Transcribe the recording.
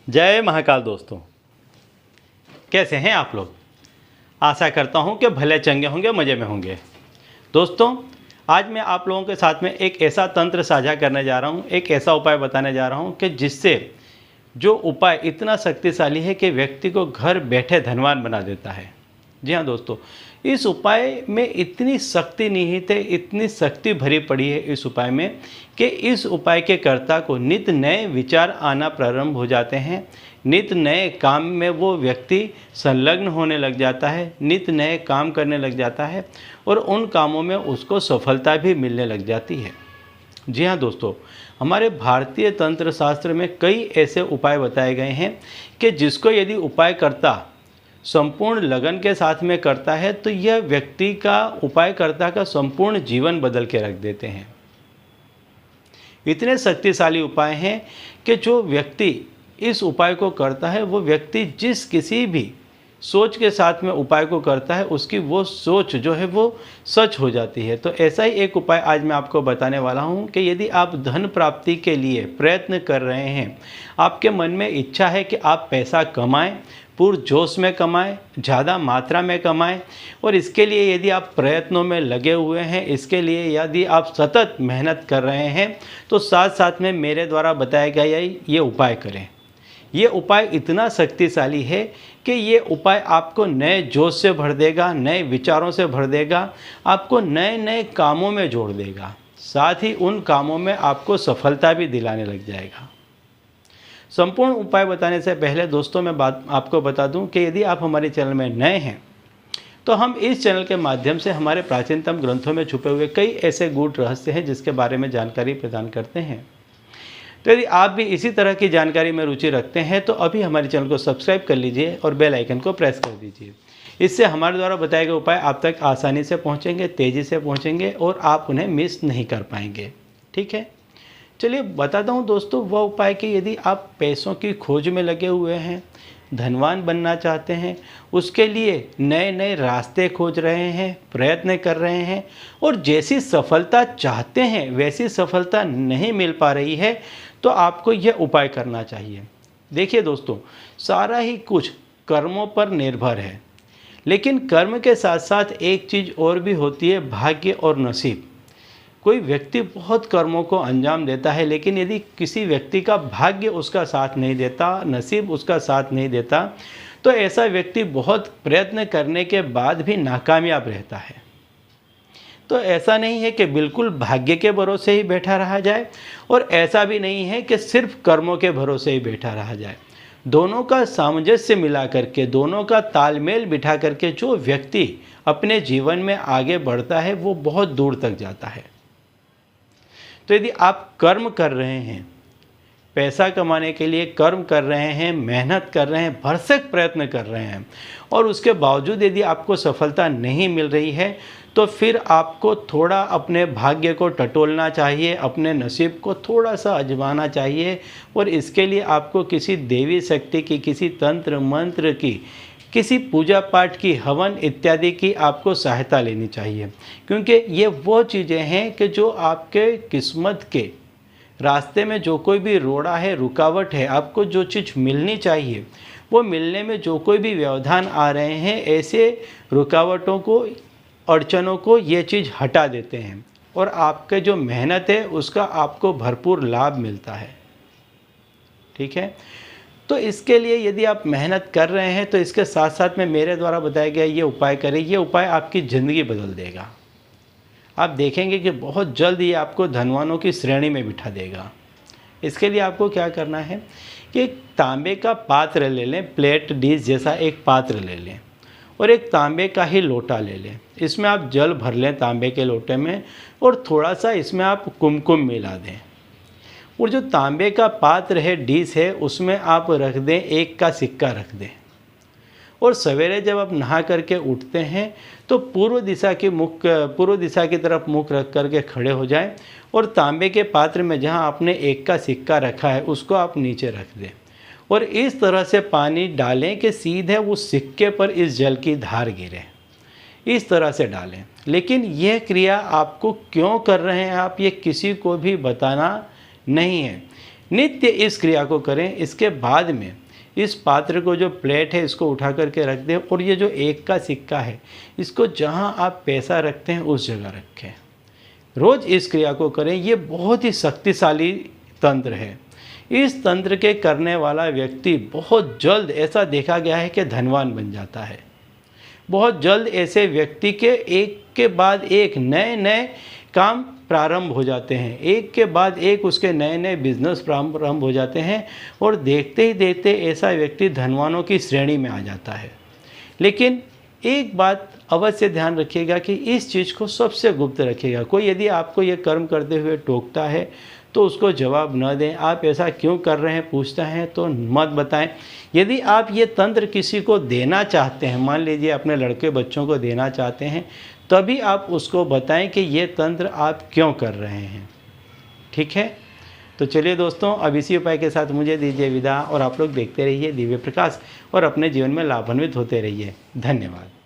जय महाकाल दोस्तों, कैसे हैं आप लोग। आशा करता हूं कि भले चंगे होंगे, मज़े में होंगे। दोस्तों, आज मैं आप लोगों के साथ में एक ऐसा तंत्र साझा करने जा रहा हूं, एक ऐसा उपाय बताने जा रहा हूं कि जिससे जो उपाय इतना शक्तिशाली है कि व्यक्ति को घर बैठे धनवान बना देता है। जी हाँ दोस्तों, इस उपाय में इतनी शक्ति निहित है, इतनी शक्ति भरी पड़ी है इस उपाय में कि इस उपाय के कर्ता को नित नए विचार आना प्रारंभ हो जाते हैं। नित नए काम में वो व्यक्ति संलग्न होने लग जाता है, नित नए काम करने लग जाता है और उन कामों में उसको सफलता भी मिलने लग जाती है। जी हाँ दोस्तों, हमारे भारतीय तंत्र शास्त्र में कई ऐसे उपाय बताए गए हैं कि जिसको यदि उपाय करता संपूर्ण लगन के साथ में करता है तो यह व्यक्ति का, उपायकर्ता का संपूर्ण जीवन बदल के रख देते हैं। इतने शक्तिशाली उपाय हैं कि जो व्यक्ति इस उपाय को करता है वो व्यक्ति जिस किसी भी सोच के साथ में उपाय को करता है उसकी वो सोच जो है वो सच हो जाती है। तो ऐसा ही एक उपाय आज मैं आपको बताने वाला हूँ कि यदि आप धन प्राप्ति के लिए प्रयत्न कर रहे हैं, आपके मन में इच्छा है कि आप पैसा कमाएं, पुरजोश में कमाएं, ज़्यादा मात्रा में कमाएं, और इसके लिए यदि आप प्रयत्नों में लगे हुए हैं, इसके लिए यदि आप सतत मेहनत कर रहे हैं तो साथ साथ में मेरे द्वारा बताया गया ये उपाय करें। ये उपाय इतना शक्तिशाली है कि ये उपाय आपको नए जोश से भर देगा, नए विचारों से भर देगा, आपको नए नए कामों में जोड़ देगा, साथ ही उन कामों में आपको सफलता भी दिलाने लग जाएगा। संपूर्ण उपाय बताने से पहले दोस्तों मैं आपको बता दूं कि यदि आप हमारे चैनल में नए हैं तो हम इस चैनल के माध्यम से हमारे प्राचीनतम ग्रंथों में छुपे हुए कई ऐसे गूढ़ रहस्य हैं जिसके बारे में जानकारी प्रदान करते हैं। तो यदि आप भी इसी तरह की जानकारी में रुचि रखते हैं तो अभी हमारे चैनल को सब्सक्राइब कर लीजिए और बेल आइकन को प्रेस कर दीजिए। इससे हमारे द्वारा बताए गए उपाय आप तक आसानी से पहुंचेंगे, तेज़ी से पहुंचेंगे और आप उन्हें मिस नहीं कर पाएंगे। ठीक है, चलिए बताता हूँ दोस्तों वह उपाय कि यदि आप पैसों की खोज में लगे हुए हैं, धनवान बनना चाहते हैं, उसके लिए नए नए रास्ते खोज रहे हैं, प्रयत्न कर रहे हैं और जैसी सफलता चाहते हैं वैसी सफलता नहीं मिल पा रही है तो आपको यह उपाय करना चाहिए। देखिए दोस्तों, सारा ही कुछ कर्मों पर निर्भर है, लेकिन कर्म के साथ साथ एक चीज़ और भी होती है, भाग्य और नसीब। कोई व्यक्ति बहुत कर्मों को अंजाम देता है, लेकिन यदि किसी व्यक्ति का भाग्य उसका साथ नहीं देता, नसीब उसका साथ नहीं देता, तो ऐसा व्यक्ति बहुत प्रयत्न करने के बाद भी नाकामयाब रहता है। तो ऐसा नहीं है कि बिल्कुल भाग्य के भरोसे ही बैठा रहा जाए और ऐसा भी नहीं है कि सिर्फ कर्मों के भरोसे ही बैठा रहा जाए। दोनों का सामंजस्य मिला करके, दोनों का तालमेल बिठा करके जो व्यक्ति अपने जीवन में आगे बढ़ता है वो बहुत दूर तक जाता है। तो यदि आप कर्म कर रहे हैं, पैसा कमाने के लिए कर्म कर रहे हैं, मेहनत कर रहे हैं, भरसक प्रयत्न कर रहे हैं और उसके बावजूद यदि आपको सफलता नहीं मिल रही है तो फिर आपको थोड़ा अपने भाग्य को टटोलना चाहिए, अपने नसीब को थोड़ा सा आजमाना चाहिए और इसके लिए आपको किसी देवी शक्ति की, किसी तंत्र मंत्र की, किसी पूजा पाठ की, हवन इत्यादि की आपको सहायता लेनी चाहिए, क्योंकि ये वो चीज़ें हैं कि जो आपके किस्मत के रास्ते में जो कोई भी रोड़ा है, रुकावट है, आपको जो चीज़ मिलनी चाहिए वो मिलने में जो कोई भी व्यवधान आ रहे हैं, ऐसे रुकावटों को, अड़चनों को ये चीज़ हटा देते हैं और आपके जो मेहनत है उसका आपको भरपूर लाभ मिलता है। ठीक है, तो इसके लिए यदि आप मेहनत कर रहे हैं तो इसके साथ साथ में मेरे द्वारा बताया गया ये उपाय करें। ये उपाय आपकी ज़िंदगी बदल देगा। आप देखेंगे कि बहुत जल्द ये आपको धनवानों की श्रेणी में बिठा देगा। इसके लिए आपको क्या करना है कि एक तांबे का पात्र ले लें, प्लेट डिश जैसा एक पात्र ले लें और एक तांबे का ही लोटा ले लें। इसमें आप जल भर लें तांबे के लोटे में और थोड़ा सा इसमें आप कुमकुम मिला दें और जो तांबे का पात्र है, डिश है, उसमें आप रख दें 1 का सिक्का रख दें और सवेरे जब आप नहा करके उठते हैं तो पूर्व दिशा की तरफ मुख रख करके खड़े हो जाएं और तांबे के पात्र में जहां आपने 1 का सिक्का रखा है उसको आप नीचे रख दें और इस तरह से पानी डालें कि सीधे उस सिक्के पर इस जल की धार गिरे। इस तरह से डालें। लेकिन यह क्रिया आपको क्यों कर रहे हैं आप, ये किसी को भी बताना नहीं है। नित्य इस क्रिया को करें। इसके बाद में इस पात्र को, जो प्लेट है, इसको उठा करके रख दें और ये जो 1 का सिक्का है इसको जहाँ आप पैसा रखते हैं उस जगह रखें। रोज़ इस क्रिया को करें। ये बहुत ही शक्तिशाली तंत्र है। इस तंत्र के करने वाला व्यक्ति बहुत जल्द, ऐसा देखा गया है कि धनवान बन जाता है। बहुत जल्द ऐसे व्यक्ति के एक के बाद एक नए नए काम प्रारंभ हो जाते हैं, एक के बाद एक उसके नए नए बिजनेस प्रारंभ हो जाते हैं और देखते ही देखते ऐसा व्यक्ति धनवानों की श्रेणी में आ जाता है। लेकिन एक बात अवश्य ध्यान रखिएगा कि इस चीज़ को सबसे गुप्त रखिएगा। कोई यदि आपको ये कर्म करते हुए टोकता है तो उसको जवाब न दें। आप ऐसा क्यों कर रहे हैं पूछता है तो मत बताएं। यदि आप ये तंत्र किसी को देना चाहते हैं, मान लीजिए अपने लड़के बच्चों को देना चाहते हैं, तभी आप उसको बताएं कि ये तंत्र आप क्यों कर रहे हैं। ठीक है, तो चलिए दोस्तों, अब इसी उपाय के साथ मुझे दीजिए विदा और आप लोग देखते रहिए दिव्य प्रकाश और अपने जीवन में लाभान्वित होते रहिए। धन्यवाद।